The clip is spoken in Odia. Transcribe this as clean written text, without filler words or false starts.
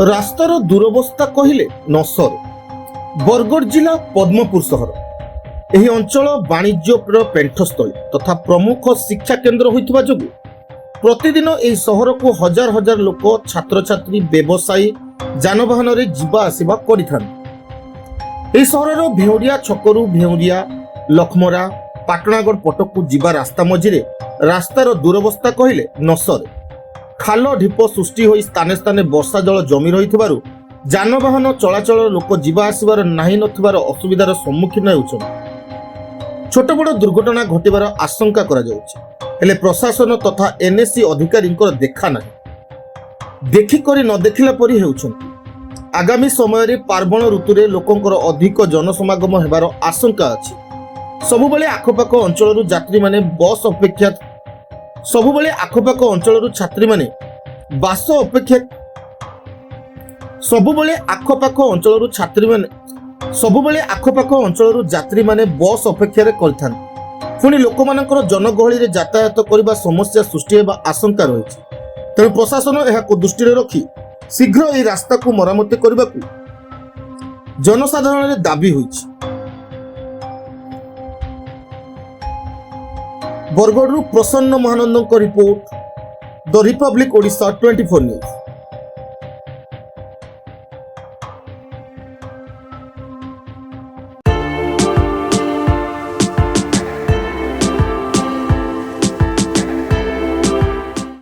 ରାସ୍ତାର ଦୁରବସ୍ଥା କହିଲେ ନ ସରେ। ବରଗଡ଼ ଜିଲ୍ଲା ପଦ୍ମପୁର ସହର ଏହି ଅଞ୍ଚଳ ବାଣିଜ୍ୟର ପେଣ୍ଠସ୍ଥଳୀ ତଥା ପ୍ରମୁଖ ଶିକ୍ଷା କେନ୍ଦ୍ର ହୋଇଥିବା ଯୋଗୁଁ ପ୍ରତିଦିନ ଏହି ସହରକୁ ହଜାର ହଜାର ଲୋକ ଛାତ୍ରଛାତ୍ରୀ ବ୍ୟବସାୟୀ ଯାନବାହନରେ ଯିବା ଆସିବା କରିଥାନ୍ତି। ଏହି ସହରର ଭେଉଁରିଆ ଛକରୁ ଭେଉଁରିଆ ଲକ୍ଷ୍ମରା ପାଟଣାଗଡ଼ ପଟକୁ ଯିବା ରାସ୍ତା ମଝିରେ ରାସ୍ତାର ଦୁରବସ୍ଥା କହିଲେ ନ ସରେ। ଖାଲ ଢିପ ସୃଷ୍ଟି ହୋଇ ସ୍ଥାନେ ସ୍ଥାନେ ବର୍ଷା ଜଳ ଜମି ରହିଥିବାରୁ ଯାନବାହନ ଚଳାଚଳ ଲୋକ ଯିବା ଆସିବାର ନାହିଁ ନଥିବାର ଅସୁବିଧାର ସମ୍ମୁଖୀନ ହେଉଛନ୍ତି। ଛୋଟ ବଡ଼ ଦୁର୍ଘଟଣା ଘଟିବାର ଆଶଙ୍କା କରାଯାଉଛି, ହେଲେ ପ୍ରଶାସନ ତଥା ଏନ୍ଏସି ଅଧିକାରୀଙ୍କର ଦେଖା ନାହିଁ। ଦେଖିକରି ନ ଦେଖିଲା ପରି ହେଉଛନ୍ତି। ଆଗାମୀ ସମୟରେ ପାର୍ବଣ ଋତୁରେ ଲୋକଙ୍କର ଅଧିକ ଜନସମାଗମ ହେବାର ଆଶଙ୍କା ଅଛି। ସବୁବେଳେ ଆଖପାଖ ଅଞ୍ଚଳରୁ ଯାତ୍ରୀମାନେ ବସ୍ ଅପେକ୍ଷା ସବୁବେଳେ ଆଖପାଖ ଅଞ୍ଚଳରୁ ଛାତ୍ରୀମାନେ ବାସ ଅପେକ୍ଷା ସବୁବେଳେ ଆଖପାଖ ଅଞ୍ଚଳରୁ ଛାତ୍ରୀମାନେ ସବୁବେଳେ ଆଖପାଖ ଅଞ୍ଚଳରୁ ଯାତ୍ରୀମାନେ ବସ୍ ଅପେକ୍ଷାରେ କରିଥାନ୍ତି। ପୁଣି ଲୋକମାନଙ୍କର ଜନଗହଳିରେ ଯାତାୟାତ କରିବା ସମସ୍ୟା ସୃଷ୍ଟି ହେବା ଆଶଙ୍କା ରହିଛି। ତେଣୁ ପ୍ରଶାସନ ଏହାକୁ ଦୃଷ୍ଟିରେ ରଖି ଶୀଘ୍ର ଏହି ରାସ୍ତାକୁ ମରାମତି କରିବାକୁ ଜନସାଧାରଣରେ ଦାବି ହୋଇଛି। ବରଗଡ଼ରୁ ପ୍ରସନ୍ନ ମହାନନ୍ଦଙ୍କ ରିପୋର୍ଟ, ଦ ରିପବ୍ଲିକ ଓଡ଼ିଶା 24 ନ୍ୟୁଜ୍।